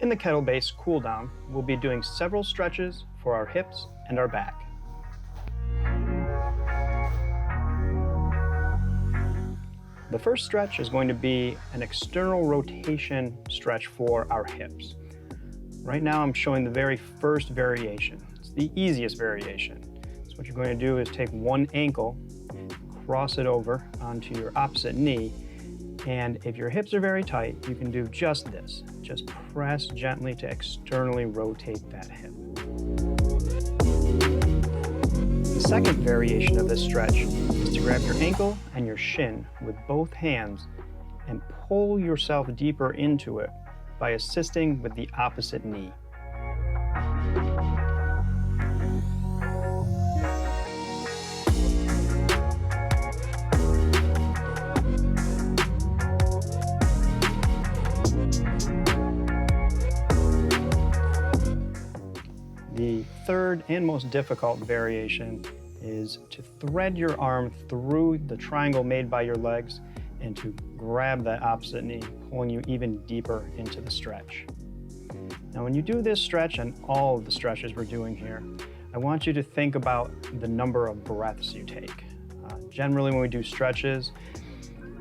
In the KettleBase Cooldown, we'll be doing several stretches for our hips and our back. The first stretch is going to be an external rotation stretch for our hips. Right now I'm showing the very first variation. It's the easiest variation. So what you're going to do is take one ankle, cross it over onto your opposite knee, and if your hips are very tight, you can do just this. Just press gently to externally rotate that hip. The second variation of this stretch is to grab your ankle and your shin with both hands and pull yourself deeper into it by assisting with the opposite knee. The third and most difficult variation is to thread your arm through the triangle made by your legs and to grab that opposite knee, pulling you even deeper into the stretch. Now when you do this stretch and all of the stretches we're doing here, I want you to think about the number of breaths you take. Generally when we do stretches,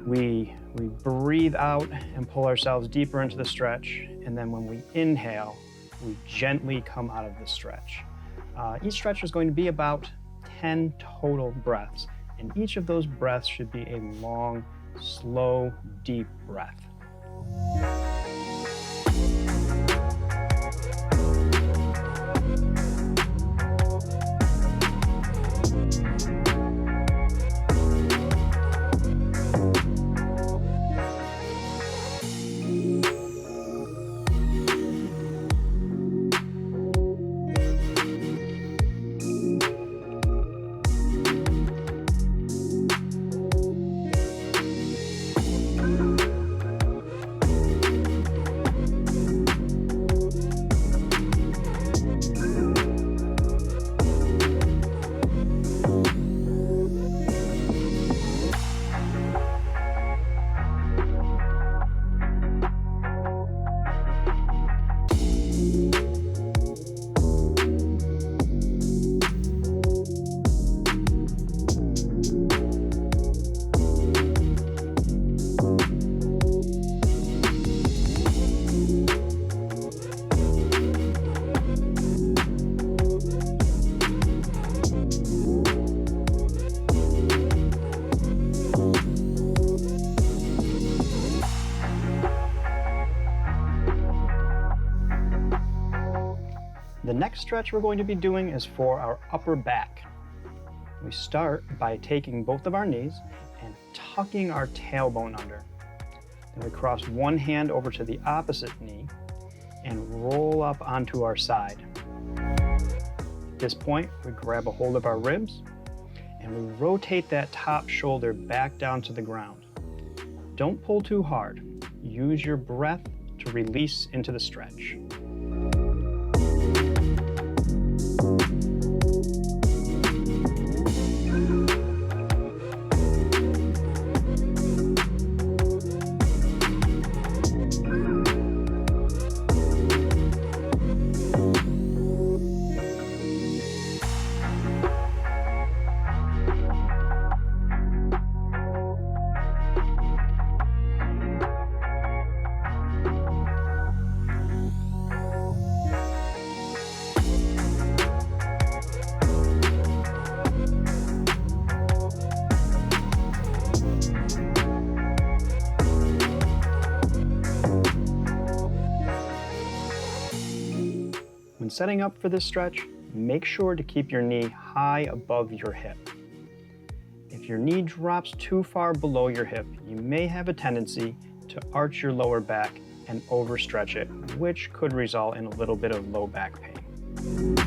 we breathe out and pull ourselves deeper into the stretch, and then when we inhale, we gently come out of the stretch. Each stretch is going to be about 10 total breaths, and each of those breaths should be a long, slow, deep breath. The next stretch we're going to be doing is for our upper back. We start by taking both of our knees and tucking our tailbone under. Then we cross one hand over to the opposite knee and roll up onto our side. At this point, we grab a hold of our ribs and we rotate that top shoulder back down to the ground. Don't pull too hard. Use your breath to release into the stretch. When setting up for this stretch, make sure to keep your knee high above your hip. If your knee drops too far below your hip, you may have a tendency to arch your lower back and overstretch it, which could result in a little bit of low back pain.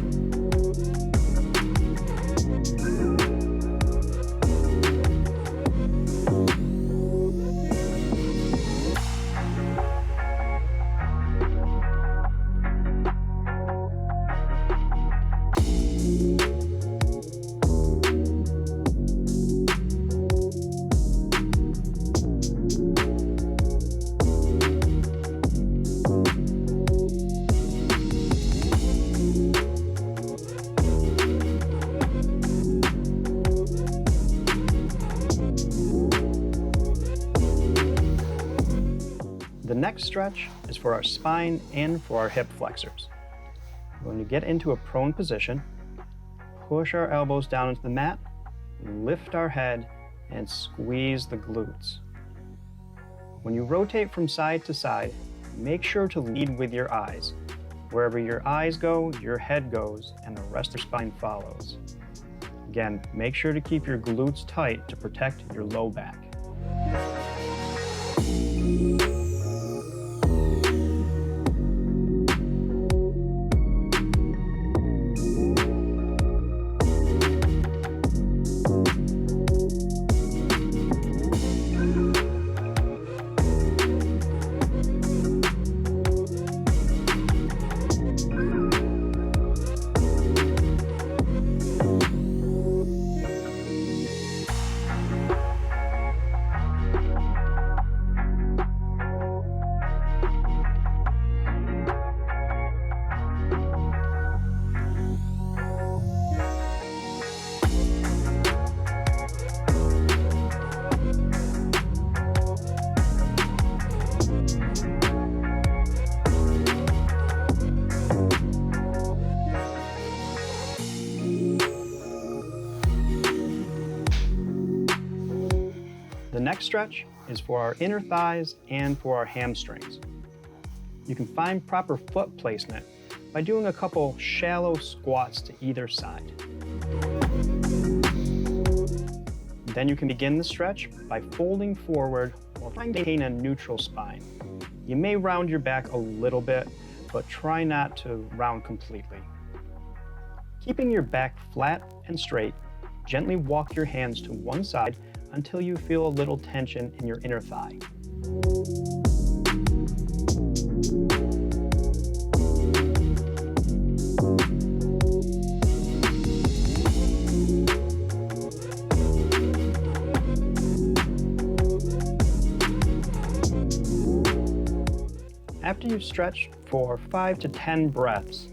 next stretch is for our spine and for our hip flexors. We're going to get into a prone position, push our elbows down into the mat, lift our head, and squeeze the glutes. When you rotate from side to side, make sure to lead with your eyes. Wherever your eyes go, your head goes, and the rest of your spine follows. Again, make sure to keep your glutes tight to protect your low back. The next stretch is for our inner thighs and for our hamstrings. You can find proper foot placement by doing a couple shallow squats to either side. Then you can begin the stretch by folding forward while trying to maintain a neutral spine. You may round your back a little bit, but try not to round completely. Keeping your back flat and straight, gently walk your hands to one side until you feel a little tension in your inner thigh. After you've stretched for 5 to 10 breaths,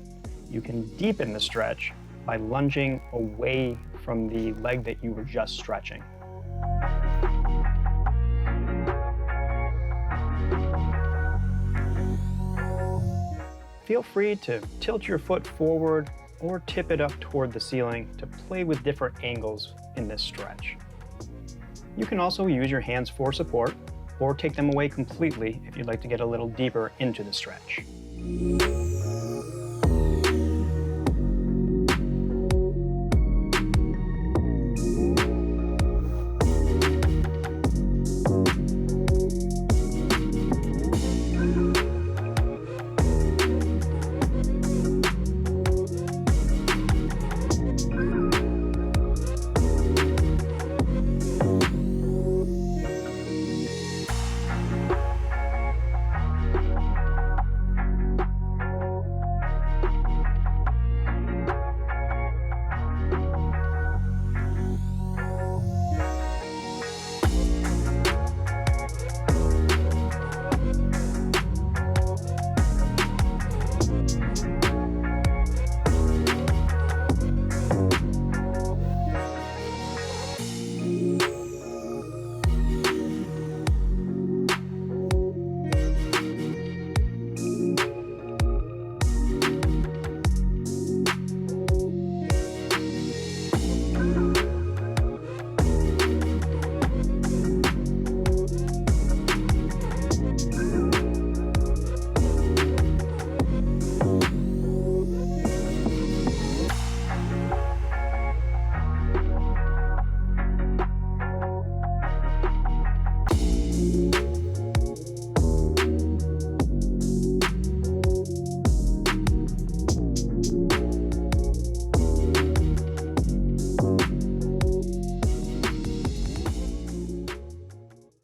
you can deepen the stretch by lunging away from the leg that you were just stretching. Feel free to tilt your foot forward or tip it up toward the ceiling to play with different angles in this stretch. You can also use your hands for support or take them away completely if you'd like to get a little deeper into the stretch.